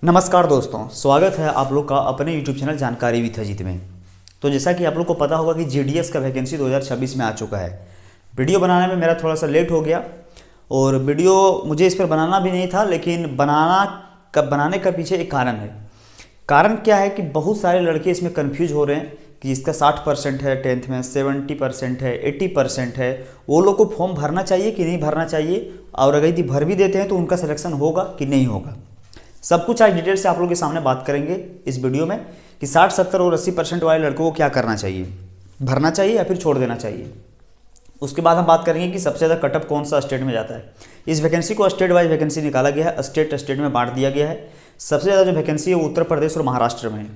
नमस्कार दोस्तों, स्वागत है आप लोग का अपने YouTube चैनल जानकारी विद अजीत में। तो जैसा कि आप लोग को पता होगा कि जीडीएस का वैकेंसी 2026 में आ चुका है। वीडियो बनाने में मेरा थोड़ा सा लेट हो गया और वीडियो मुझे इस पर बनाना भी नहीं था, लेकिन बनाने का पीछे एक कारण है। कारण क्या है कि बहुत सारे लड़के इसमें कन्फ्यूज हो रहे हैं कि जिसका 60% है, 10th में 70% है, 80% है, वो लोग को फॉर्म भरना चाहिए कि नहीं भरना चाहिए, और अगर यदि भर भी देते हैं तो उनका सिलेक्शन होगा कि नहीं होगा। सब कुछ आज डिटेल से आप लोगों के सामने बात करेंगे इस वीडियो में कि 60, 70 और 80% वाले लड़कों को क्या करना चाहिए, भरना चाहिए या फिर छोड़ देना चाहिए। उसके बाद हम बात करेंगे कि सबसे ज़्यादा कटअप कौन सा स्टेट में जाता है। इस वैकेंसी को स्टेट वाइज वैकेंसी निकाला गया है, स्टेट में बांट दिया गया है। सबसे ज़्यादा जो वैकेंसी है वो उत्तर प्रदेश और महाराष्ट्र में है।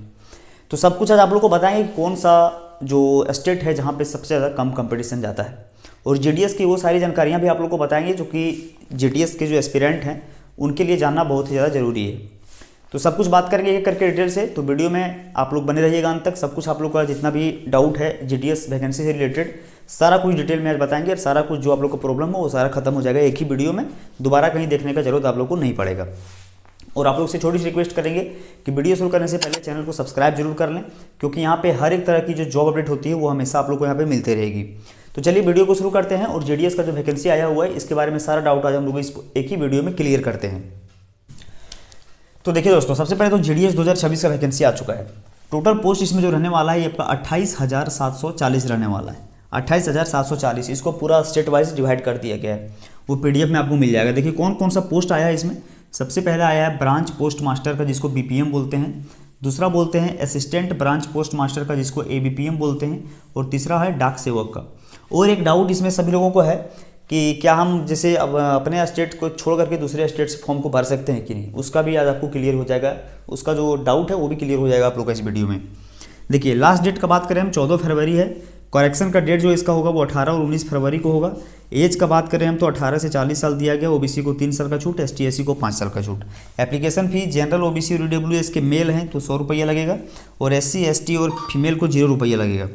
तो सब कुछ आज आप लोग को बताएंगे कि कौन सा जो स्टेट है जहाँ पे सबसे ज़्यादा कम कंपटीशन जाता है, और जीडीएस की वो सारी जानकारियाँ भी आप लोग को बताएंगे जो कि जीडीएस के जो एस्पिरेंट हैं उनके लिए जानना बहुत ही ज़्यादा ज़रूरी है। तो सब कुछ बात करेंगे एक करके डिटेल से। तो वीडियो में आप लोग बने रहिएगा अंत तक। सब कुछ आप लोग का जितना भी डाउट है जीडीएस वैकेंसी से रिलेटेड सारा कुछ डिटेल में आज बताएंगे, और सारा कुछ जो आप लोग का प्रॉब्लम हो वो सारा खत्म हो जाएगा एक ही वीडियो में। दोबारा कहीं देखने का जरूरत आप लोग को नहीं पड़ेगा। और आप लोग से छोटी सी रिक्वेस्ट करेंगे कि वीडियो शुरू करने से पहले चैनल को सब्सक्राइब जरूर कर लें, क्योंकि यहाँ पे हर एक तरह की जो जॉब अपडेट होती है वो हमेशा आप लोग को यहाँ पे मिलते रहेगी। तो चलिए वीडियो को शुरू करते हैं, और जीडीएस का जो वैकेंसी आया हुआ है इसके बारे में सारा डाउट आज हम लोग इस एक ही वीडियो में क्लियर करते हैं। तो देखिए दोस्तों, सबसे पहले तो जीडीएस 2026 का वैकेंसी आ चुका है। टोटल पोस्ट इसमें जो रहने वाला है ये आपका 28,740 रहने वाला है। 28,740 इसको पूरा स्टेट वाइज डिवाइड कर दिया गया है। वो पीडीएफ में आपको मिल जाएगा। देखिए कौन कौन सा पोस्ट आया है इसमें। सबसे पहले आया है ब्रांच पोस्ट मास्टर का, जिसको बीपीएम बोलते हैं। दूसरा बोलते हैं असिस्टेंट ब्रांच पोस्ट मास्टर का, जिसको एबीपीएम बोलते हैं। और तीसरा है डाक सेवक का। और एक डाउट इसमें सभी लोगों को है कि क्या हम जैसे अब अपने स्टेट को छोड़ करके दूसरे स्टेट से फॉर्म को भर सकते हैं कि नहीं, उसका भी आज आपको क्लियर हो जाएगा। उसका जो डाउट है वो भी क्लियर हो जाएगा आप लोग का इस वीडियो में। देखिए लास्ट डेट का बात करें हम 14 फरवरी है। करेक्शन का डेट जो इसका होगा वो 18 और 19 फरवरी को होगा। एज का बात करें हम तो 18 से 40 साल दिया गया। ओबीसी को 3 साल का छूट, एसटी एससी को 5 साल का छूट। एप्लीकेशन फी जनरल ओबीसी और ईडब्ल्यूएस के मेल हैं तो 100 रुपया लगेगा, और एससी एसटी और फीमेल को 0 रुपया लगेगा।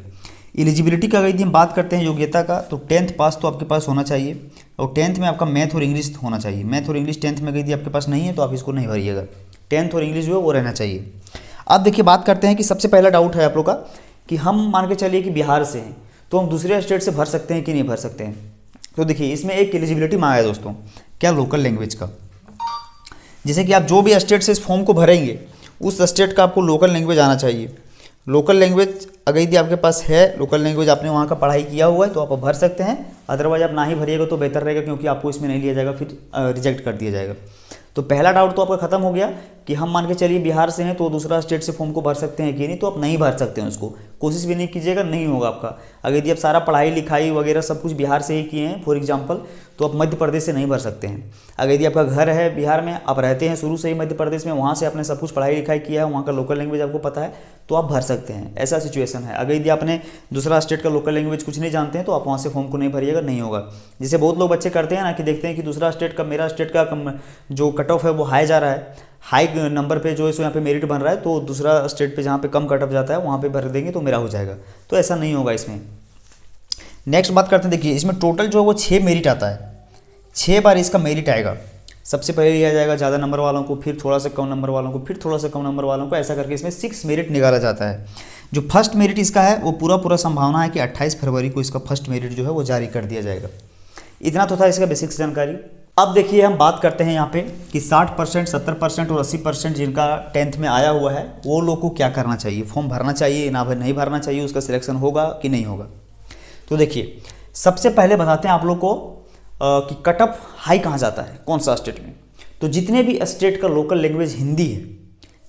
एलिजिबिलिटी का यदि हम बात करते हैं योग्यता का, तो 10th पास तो आपके पास होना चाहिए, और 10th में आपका मैथ और इंग्लिश होना चाहिए। मैथ और इंग्लिश 10th में यदि आपके पास नहीं है तो आप इसको नहीं भरिएगा। 10th और इंग्लिश जो है वो रहना चाहिए। अब देखिए बात करते हैं कि सबसे पहला डाउट है आप लोग का कि हम मान के चलिए कि बिहार से हैं तो हम दूसरे स्टेट से भर सकते हैं कि नहीं भर सकते हैं। तो देखिए इसमें एक एलिजिबिलिटी मांगा है दोस्तों, क्या लोकल लैंग्वेज का। जैसे कि आप जो भी स्टेट से इस फॉर्म को भरेंगे उस स्टेट का आपको लोकल लैंग्वेज आना चाहिए। लोकल लैंग्वेज अगर यदि आपके पास है, लोकल लैंग्वेज आपने वहाँ का पढ़ाई किया हुआ है तो आप भर सकते हैं। अदरवाइज आप ना ही भरिएगा तो बेहतर रहेगा, क्योंकि आपको इसमें नहीं लिया जाएगा, फिर रिजेक्ट कर दिया जाएगा। तो पहला डाउट तो आपका खत्म हो गया कि हम मान के चलिए बिहार से हैं तो दूसरा स्टेट से फॉर्म को भर सकते हैं कि नहीं, तो आप नहीं भर सकते हैं। उसको कोशिश भी नहीं कीजिएगा, नहीं होगा आपका। अगर यदि आप सारा पढ़ाई लिखाई वगैरह सब कुछ बिहार से ही किए हैं फॉर एग्जांपल, तो आप मध्य प्रदेश से नहीं भर सकते हैं। अगर यदि आपका घर है बिहार में, आप रहते हैं शुरू से ही मध्य प्रदेश में, वहाँ से आपने सब कुछ पढ़ाई लिखाई किया है, वहाँ का लोकल लैंग्वेज आपको पता है, तो आप भर सकते हैं। ऐसा सिचुएशन है। अगर यदि आपने दूसरा स्टेट का लोकल लैंग्वेज कुछ नहीं जानते हैं तो आप वहाँ से फॉर्म को नहीं भरिएगा, नहीं होगा। जैसे बहुत लोग बच्चे करते हैं ना कि देखते हैं कि दूसरा स्टेट का, मेरा स्टेट का जो कट ऑफ है वो हाई जा रहा है, हाई नंबर पे जो है सो यहाँ पे मेरिट बन रहा है, तो दूसरा स्टेट पे जहाँ पे कम कट ऑफ जाता है वहाँ पे भर देंगे तो मेरा हो जाएगा। तो ऐसा नहीं होगा इसमें। नेक्स्ट बात करते हैं। देखिए इसमें टोटल जो है वो 6 मेरिट आता है। 6 बार इसका मेरिट आएगा। सबसे पहले लिया जाएगा ज़्यादा नंबर वालों को, फिर थोड़ा सा कम नंबर वालों को, फिर थोड़ा सा कम नंबर वालों को, ऐसा करके इसमें 6 मेरिट निकाला जाता है। जो फर्स्ट मेरिट इसका है वो पूरा संभावना है कि 28 फरवरी को इसका फर्स्ट मेरिट जो है वो जारी कर दिया जाएगा। इतना तो था इसका बेसिक्स जानकारी। अब देखिए हम बात करते हैं यहाँ पे कि 60%, 70% और 80% जिनका 10th में आया हुआ है वो लोग को क्या करना चाहिए, फॉर्म भरना चाहिए ना नहीं भरना चाहिए, उसका सिलेक्शन होगा कि नहीं होगा। तो देखिए सबसे पहले बताते हैं आप लोग को कि कट ऑफ हाई कहाँ जाता है, कौन सा स्टेट में। तो जितने भी स्टेट का लोकल लैंग्वेज हिंदी है,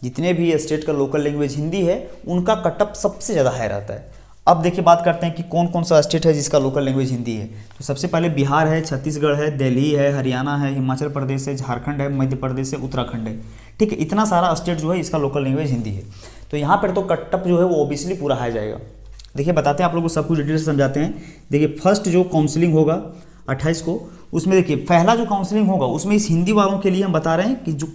जितने भी स्टेट का लोकल लैंग्वेज हिंदी है उनका कट ऑफ सबसे ज़्यादा हाई रहता है। अब देखिए बात करते हैं कि कौन कौन सा स्टेट है जिसका लोकल लैंग्वेज हिंदी है। तो सबसे पहले बिहार है, छत्तीसगढ़ है, दिल्ली है, हरियाणा है, हिमाचल प्रदेश है, झारखंड है, मध्य प्रदेश है, उत्तराखंड है। ठीक है, इतना सारा स्टेट जो है इसका लोकल लैंग्वेज हिंदी है। तो यहाँ पर तो कट ऑफ जो है वो ऑब्वियसली पूरा हाई जाएगा। देखिए बताते हैं आप लोगों को, सब कुछ डिटेल से समझाते हैं। देखिए फर्स्ट जो काउंसलिंग होगा 28 को, उसमें देखिए पहला जो काउंसलिंग होगा उसमें इस हिंदी वालों के लिए हम बता रहे हैं कि जो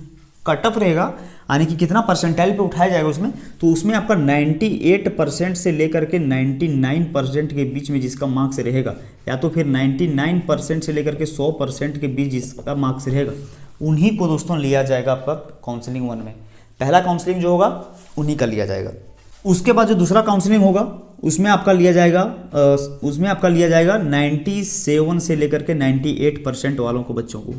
कट ऑफ रहेगा यानी कि कितना परसेंटाइल पे उठाया जाएगा उसमें, तो उसमें आपका 98% से लेकर के 99% के बीच में जिसका मार्क्स रहेगा, या तो फिर 99% से लेकर के 100% के बीच जिसका मार्क्स रहेगा, उन्हीं को दोस्तों लिया जाएगा आपका काउंसलिंग 1 में। पहला काउंसलिंग जो होगा उन्हीं का लिया जाएगा। उसके बाद जो दूसरा काउंसलिंग होगा उसमें आपका लिया जाएगा 97 से लेकर के 98% वालों को, बच्चों को,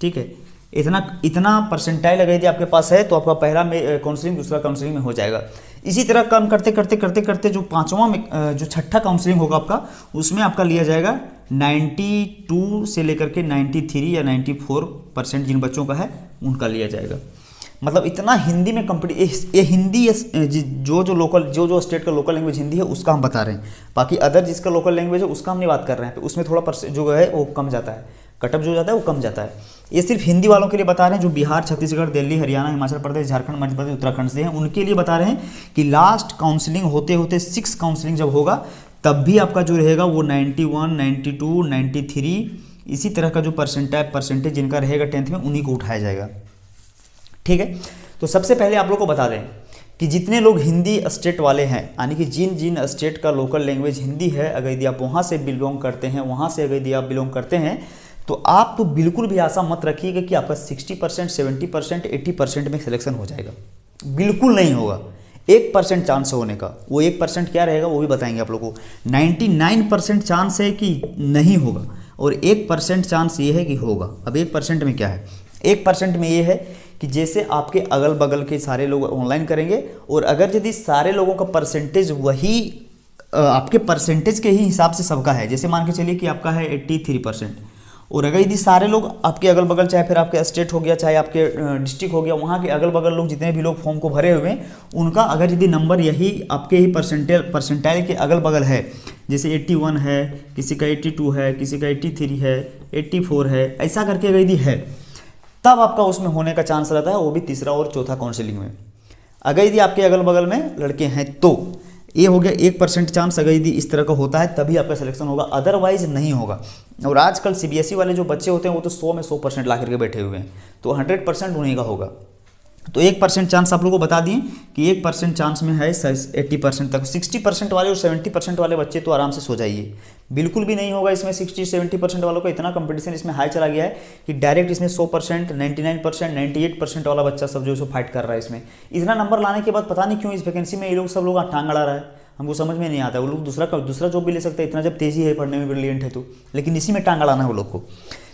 ठीक है। इतना परसेंटाइल अगर यदि आपके पास है तो आपका पहला काउंसलिंग दूसरा काउंसलिंग में हो जाएगा। इसी तरह काम करते करते जो छठा काउंसलिंग होगा आपका, उसमें आपका लिया जाएगा 92 से लेकर के 93 या 94% जिन बच्चों का है उनका लिया जाएगा। मतलब इतना हिंदी में ये हिंदी जो स्टेट का लोकल लैंग्वेज हिंदी है उसका हम बता रहे हैं। बाकी अदर जिसका लोकल लैंग्वेज है उसका हम नहीं बात कर रहे हैं, तो उसमें थोड़ा जो है वो कम जाता है, कटअप जो जाता है वो कम जाता है। ये सिर्फ हिंदी वालों के लिए बता रहे हैं जो बिहार, छत्तीसगढ़, दिल्ली, हरियाणा, हिमाचल प्रदेश, झारखंड, मध्य प्रदेश, उत्तराखंड से हैं, उनके लिए बता रहे हैं कि लास्ट काउंसलिंग होते होते 6 काउंसलिंग जब होगा तब भी आपका जो रहेगा वो 91, 92, 93 इसी तरह का जो परसेंटेज जिनका रहेगा 10th में उन्हीं को उठाया जाएगा, ठीक है। तो सबसे पहले आप लोग को बता दें कि जितने लोग हिंदी स्टेट वाले हैं, यानी कि जिन स्टेट का लोकल लैंग्वेज हिंदी है, अगर यदि आप वहाँ से बिलोंग करते हैं, तो आप तो बिल्कुल भी आशा मत रखिएगा कि आपका 60%, 70%, 80% में सिलेक्शन हो जाएगा। बिल्कुल नहीं होगा। 1% चांस होने का, वो 1% क्या रहेगा वो भी बताएंगे आप लोगों को। 99% चांस है कि नहीं होगा और 1% चांस ये है कि होगा। अब 1% में क्या है? 1% में ये है कि जैसे आपके अगल बगल के सारे लोग ऑनलाइन करेंगे और अगर यदि सारे लोगों का परसेंटेज वही आपके परसेंटेज के ही हिसाब से सबका है, जैसे मान के चलिए कि आपका है 83%, और अगर यदि सारे लोग आपके अगल बगल, चाहे फिर आपके स्टेट हो गया, चाहे आपके डिस्ट्रिक्ट हो गया, वहाँ के अगल बगल लोग जितने भी लोग फॉर्म को भरे हुए हैं उनका अगर यदि नंबर यही आपके ही परसेंटाइल के अगल बगल है, जैसे 81 है, किसी का 82 है, किसी का 83 है, 84 है, ऐसा करके अगर यदि है तब आपका उसमें होने का चांस रहता है, वो भी तीसरा और चौथा काउंसलिंग में। अगर यदि आपके अगल बगल में लड़के हैं तो ये हो गया 1% चांस। अगर यदि इस तरह का होता है तभी आपका सिलेक्शन होगा, अदरवाइज नहीं होगा। और आजकल सीबीएसई वाले जो बच्चे होते हैं वो तो 100 में 100% ला करके बैठे हुए हैं, तो 100% उन्हीं का होगा। तो 1% चांस आप लोगों को बता दिए कि 1% चांस में है 80% तक। 60% वाले और 70% वाले बच्चे तो आराम से सो जाइए, बिल्कुल भी नहीं होगा इसमें। 60-70% वालों का इतना कंपटीशन इसमें हाई चला गया है कि डायरेक्ट इसमें 100%, 99%, 98% वाला बच्चा सब जो फाइट कर रहा है इसमें। इतना नंबर लाने के बाद पता नहीं क्यों इस वैकेंसी में ये लोग सब लोग टांग अड़ा रहा है, हमको समझ में नहीं आता। वो लोग दूसरा जॉब भी ले सकते हैं, इतना जब तेजी है पढ़ने में, ब्रिलियंट है तो, लेकिन इसी में टांग अड़ाना है वो लोग को।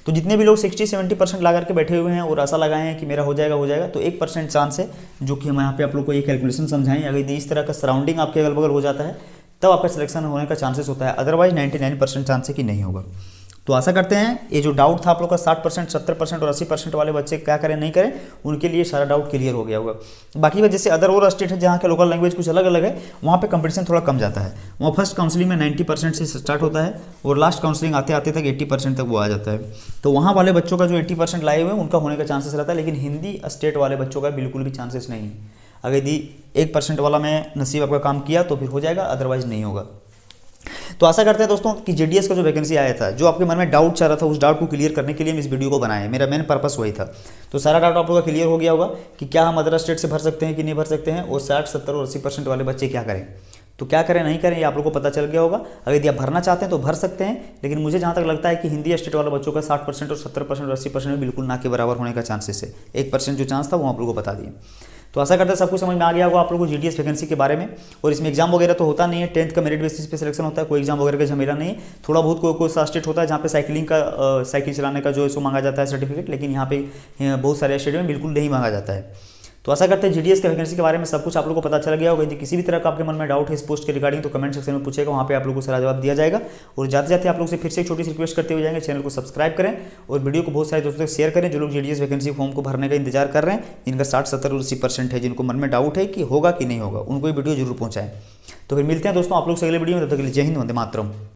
तो जितने भी लोग 60-70% ला करके बैठे हुए हैं और आशा लगाए हैं कि मेरा हो जाएगा, तो 1% चांस है, जो कि हम यहाँ पे आप लोग को ये कैलकुलेशन समझाएं। अगर इस तरह का सराउंडिंग आपके अगल बगल हो जाता है तब आपका सिलेक्शन होने का चांसेस होता है, अदरवाइज 99% चांस है कि नहीं होगा। तो आशा करते हैं ये जो डाउट था आप लोग का 60%, 70% और 80% वाले बच्चे क्या करें नहीं करें, उनके लिए सारा डाउट क्लियर हो गया होगा। बाकी वजह से अदर और स्टेट है जहाँ के लोकल लैंग्वेज कुछ अलग अलग है, वहाँ पे कंपटीशन थोड़ा कम जाता है। वहाँ फर्स्ट काउंसलिंग में 90% से स्टार्ट होता है और लास्ट काउंसलिंग आते आते तक 80% तक वो आ जाता है। तो वहाँ वाले बच्चों का जो 80% लाए हुए हैं उनका होने का चांसेस रहता है, लेकिन हिंदी स्टेट वाले बच्चों का बिल्कुल भी चांसेस नहीं है। अगर यदि 1% वाला में नसीब आपका काम किया तो फिर हो जाएगा, अदरवाइज नहीं होगा। तो आशा करते हैं दोस्तों कि जेडीएस का जो वैकेंसी आया था, जो आपके मन में डाउट चल रहा था, उस डाउट को क्लियर करने के लिए हम इस वीडियो को बनाए। मेरा मेन पर्पस वही था। तो सारा डाउट आप लोगों का क्लियर हो गया होगा कि क्या हम अदर स्टेट से भर सकते हैं कि नहीं भर सकते हैं, और 60, 70 और 80% वाले बच्चे क्या करें, तो क्या करें नहीं करें ये आप लोगों को पता चल गया होगा। अगर यदि आप भरना चाहते हैं तो भर सकते हैं, लेकिन मुझे जहाँ तक लगता है कि हिंदी स्टेट वाले बच्चों का 60% और 70% और 80% में बिल्कुल ना के बराबर होने का चांसेस है। 1% जो चांस था वो आप लोगों को बता दिए। तो आशा करते हैं सब कुछ समझ में आ गया होगा आप लोगों को जीडीएस वैकेंसी के बारे में। और इसमें एग्जाम वगैरह तो होता नहीं है, 10th का मेरिट बेसिस पे सिलेक्शन होता है, कोई एग्जाम वगैरह का झमेला नहीं है। थोड़ा बहुत कोई सा स्टेट होता है जहाँ पे साइकिल चलाने का जो है सो मांगा जाता है सर्टिफिकेट, लेकिन यहाँ पे बहुत सारे स्टेट में बिल्कुल नहीं मांगा जाता है। तो आशा करते हैं जीडीएस के वैकेंसी के बारे में सब कुछ आप लोगों को पता चल गया होगा। यदि किसी भी तरह का आपके मन में डाउट है इस पोस्ट के रिगार्डिंग तो कमेंट सेक्शन में पूछेगा, वहाँ पे आप लोगों को सारा जवाब दिया जाएगा। और जाते जाते आप लोग से फिर से एक छोटी सी रिक्वेस्ट करते हुए जाएंगे, चैनल को सब्सक्राइब करें और वीडियो को बहुत सारे दोस्तों तक शेयर करें जो लोग जीडीएस वैकेंसी फॉर्म को भरने का इंतजार कर रहे हैं, जिनका 60, 70 और 80% है, जिनको मन में डाउट है कि होगा कि नहीं होगा, उनको ये वीडियो जरूर पहुँचाएं। तो फिर मिलते हैं दोस्तों आप लोग से अगले वीडियो में, तब तक के लिए जय हिंद, वंदे मातरम।